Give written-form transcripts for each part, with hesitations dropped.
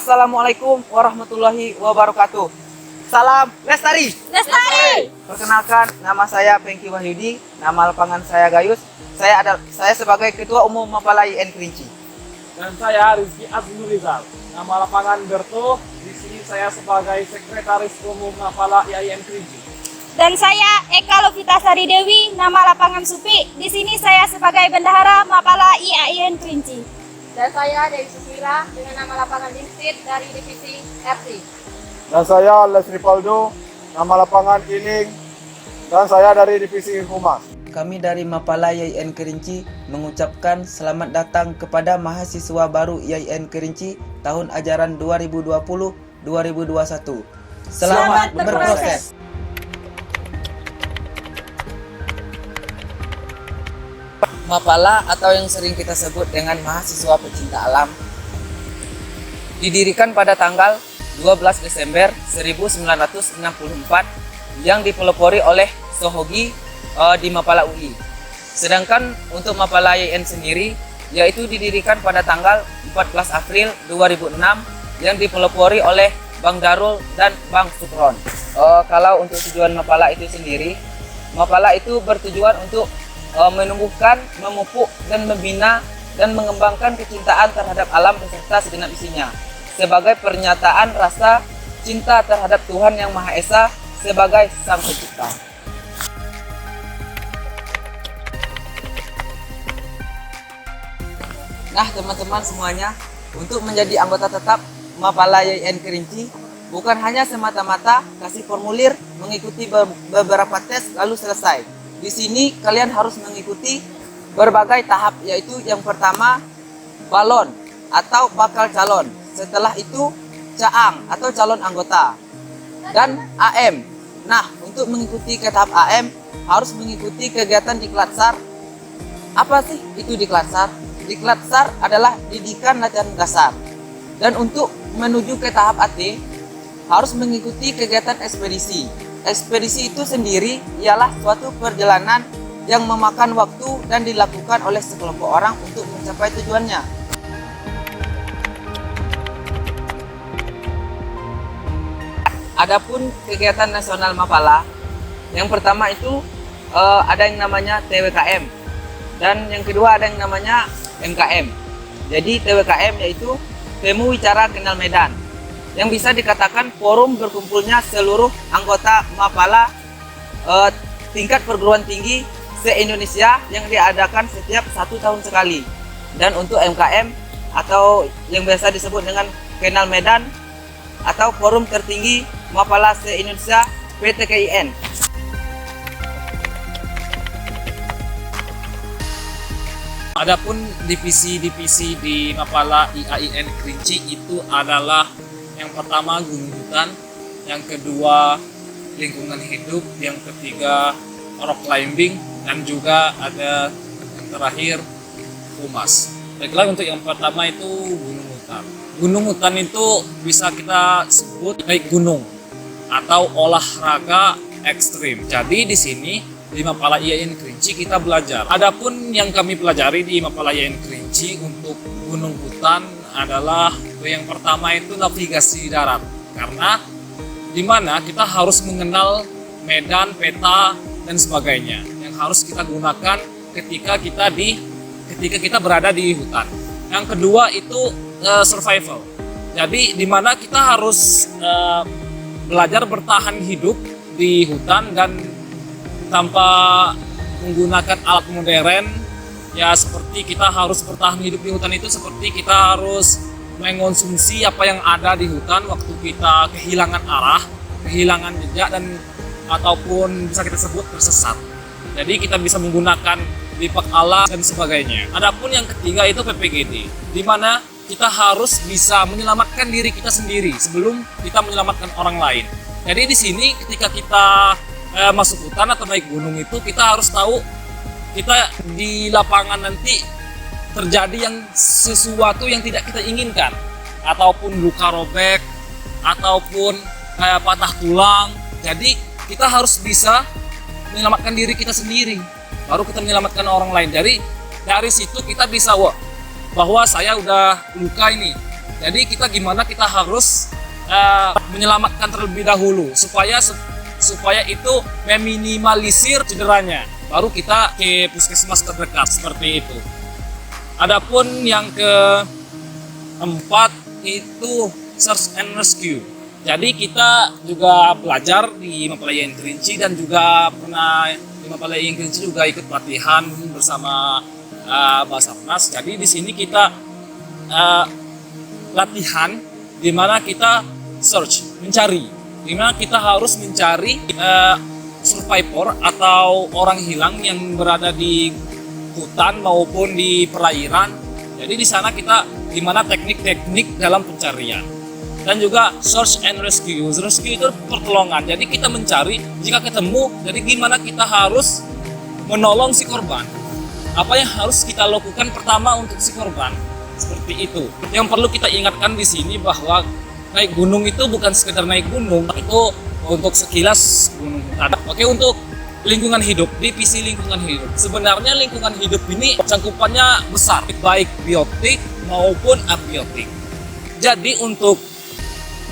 Assalamualaikum warahmatullahi wabarakatuh. Salam Lestari. Lestari. Perkenalkan, nama saya Pengki Wahyudi, nama lapangan saya Gayus. Saya sebagai Ketua Umum Mapala IAIN Kerinci. Dan saya Rizky Azmi Rizal, nama lapangan Berto. Di sini saya sebagai Sekretaris Umum Mapala IAIN Kerinci. Dan saya Eka Lovitasari Dewi, nama lapangan Supi. Di sini saya sebagai Bendahara Mapala IAIN Kerinci. Dan saya Dewi Susmira dengan nama lapangan Limsit dari Divisi RT. Dan saya Lesri Paldo, nama lapangan Iling, dan saya dari Divisi Humas. Kami dari Mapala IAIN Kerinci mengucapkan selamat datang kepada mahasiswa baru IAIN Kerinci tahun ajaran 2020-2021. Selamat berproses. Mapala atau yang sering kita sebut dengan mahasiswa pecinta alam didirikan pada tanggal 12 Desember 1964 yang dipelopori oleh Sohogi di Mapala UI. Sedangkan untuk Mapala IAIN sendiri yaitu didirikan pada tanggal 14 April 2006 yang dipelopori oleh Bang Darul dan Bang Sukron. Kalau untuk tujuan Mapala itu sendiri, Mapala itu bertujuan untuk menumbuhkan, memupuk, dan membina dan mengembangkan kecintaan terhadap alam beserta segenap isinya sebagai pernyataan rasa cinta terhadap Tuhan Yang Maha Esa sebagai Sang Pencipta. Nah teman-teman semuanya, untuk menjadi anggota tetap Mapala IAIN Kerinci bukan hanya semata-mata kasih formulir, mengikuti beberapa tes lalu selesai. Di sini kalian harus mengikuti berbagai tahap, yaitu yang pertama balon atau bakal calon, setelah itu caang atau calon anggota, dan AM. Nah, untuk mengikuti ke tahap AM harus mengikuti kegiatan Diklat SAR. Apa sih itu Diklat SAR? Diklat SAR adalah didikan latihan dasar. Dan untuk menuju ke tahap AT harus mengikuti kegiatan ekspedisi. Ekspedisi itu sendiri ialah suatu perjalanan yang memakan waktu dan dilakukan oleh sekelompok orang untuk mencapai tujuannya. Adapun kegiatan nasional Mapala, yang pertama itu ada yang namanya TWKM dan yang kedua ada yang namanya MKM. Jadi TWKM yaitu Temu Wicara Kenal Medan, yang bisa dikatakan forum berkumpulnya seluruh anggota Mapala tingkat perguruan tinggi se-Indonesia yang diadakan setiap 1 tahun sekali. Dan untuk MKM atau yang biasa disebut dengan Kenal Medan atau forum tertinggi Mapala se-Indonesia PTKIN. Adapun divisi-divisi di Mapala IAIN Kerinci itu adalah yang pertama gunung hutan, yang kedua lingkungan hidup, yang ketiga rock climbing, dan juga ada yang terakhir humas. Baiklah, untuk yang pertama itu gunung hutan. Gunung hutan itu bisa kita sebut naik gunung atau olahraga ekstrim. Jadi di sini di Mapala IAIN Kerinci kita belajar. Adapun yang kami pelajari di Mapala IAIN Kerinci untuk gunung hutan adalah yang pertama itu navigasi darat, karena dimana kita harus mengenal medan, peta, dan sebagainya yang harus kita gunakan ketika kita berada di hutan. Yang kedua itu survival. Jadi dimana kita harus belajar bertahan hidup di hutan dan tanpa menggunakan alat modern. Ya seperti kita harus bertahan hidup di hutan itu seperti kita harus mengonsumsi apa yang ada di hutan waktu kita kehilangan arah, kehilangan jejak, dan ataupun bisa kita sebut tersesat. Jadi kita bisa menggunakan bipak alat dan sebagainya. Adapun yang ketiga itu PPGD, di mana kita harus bisa menyelamatkan diri kita sendiri sebelum kita menyelamatkan orang lain. Jadi di sini ketika kita masuk hutan atau naik gunung itu kita harus tahu kita di lapangan nanti terjadi yang sesuatu yang tidak kita inginkan, ataupun luka robek, ataupun patah tulang. Jadi kita harus bisa menyelamatkan diri kita sendiri, baru kita menyelamatkan orang lain. Jadi dari situ kita bisa bahwa saya udah luka ini, Jadi kita harus menyelamatkan terlebih dahulu supaya itu meminimalisir cederanya. Baru kita ke puskesmas terdekat seperti itu. Adapun yang keempat itu search and rescue. Jadi kita juga belajar di Mapala IAIN Kerinci dan juga pernah di Mapala IAIN Kerinci juga ikut pelatihan bersama Basarnas. Jadi di sini kita latihan di mana kita mencari, di mana kita harus mencari survivor atau orang hilang yang berada di hutan maupun di perairan. Jadi di sana kita gimana teknik-teknik dalam pencarian. Dan juga search and rescue. Rescue itu pertolongan. Jadi kita mencari, jika ketemu, jadi gimana kita harus menolong si korban. Apa yang harus kita lakukan pertama untuk si korban? Seperti itu. Yang perlu kita ingatkan di sini bahwa naik gunung itu bukan sekedar naik gunung, itu untuk sekilas gunung. Oke, untuk lingkungan hidup, divisi lingkungan hidup. Sebenarnya lingkungan hidup ini cangkupannya besar, baik biotik maupun abiotik. Jadi untuk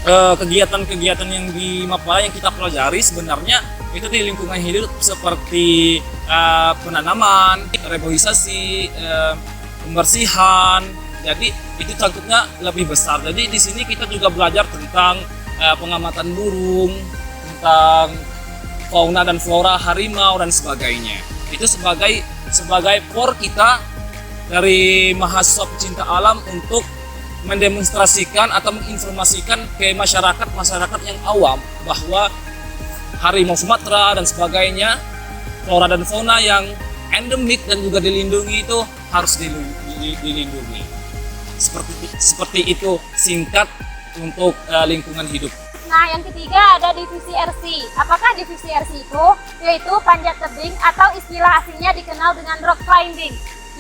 kegiatan-kegiatan yang di Mapala yang kita pelajari sebenarnya itu di lingkungan hidup seperti penanaman, reboisasi, pembersihan. Jadi itu cangkupnya lebih besar. Jadi di sini kita juga belajar tentang pengamatan burung, tentang fauna dan flora harimau dan sebagainya. Itu sebagai for kita dari mahasiswa pecinta alam untuk mendemonstrasikan atau menginformasikan ke masyarakat yang awam bahwa harimau Sumatera dan sebagainya, flora dan fauna yang endemik dan juga dilindungi itu harus dilindungi. Seperti itu singkat untuk lingkungan hidup. Nah, yang ketiga ada divisi RC. Apakah divisi RC itu? Yaitu panjat tebing atau istilah aslinya dikenal dengan rock climbing,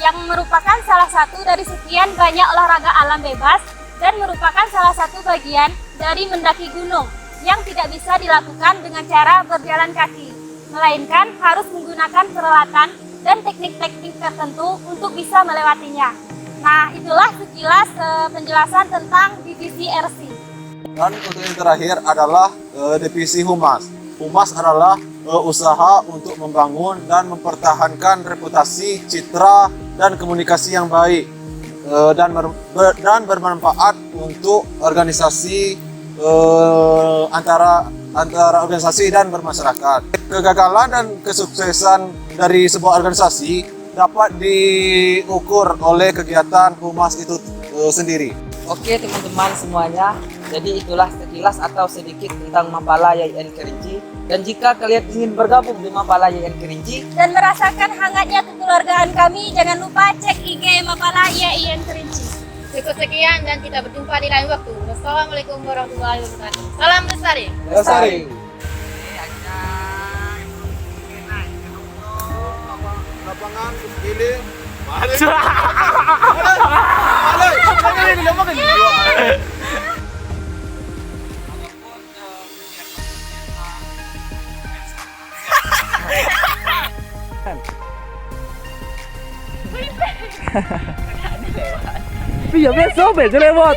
yang merupakan salah satu dari sekian banyak olahraga alam bebas dan merupakan salah satu bagian dari mendaki gunung yang tidak bisa dilakukan dengan cara berjalan kaki, melainkan harus menggunakan peralatan dan teknik-teknik tertentu untuk bisa melewatinya. Nah, itulah sekilas penjelasan tentang divisi RC. Dan untuk yang terakhir adalah divisi humas. Humas adalah usaha untuk membangun dan mempertahankan reputasi, citra, dan komunikasi yang baik dan bermanfaat untuk organisasi antara organisasi dan bermasyarakat. Kegagalan dan kesuksesan dari sebuah organisasi dapat diukur oleh kegiatan humas itu sendiri. Oke teman-teman semuanya, jadi itulah sekilas atau sedikit tentang Mapala IAIN Kerinci. Dan jika kalian ingin bergabung di Mapala IAIN Kerinci Dan merasakan hangatnya kekeluargaan kami, jangan lupa cek IG Mapala IAIN Kerinci. Cukup sekian dan kita berjumpa di lain waktu. Wassalamualaikum warahmatullahi wabarakatuh. Salam lestari. Lestari. Lapangan sekeliling. Bây giờ biết số biển cho lên một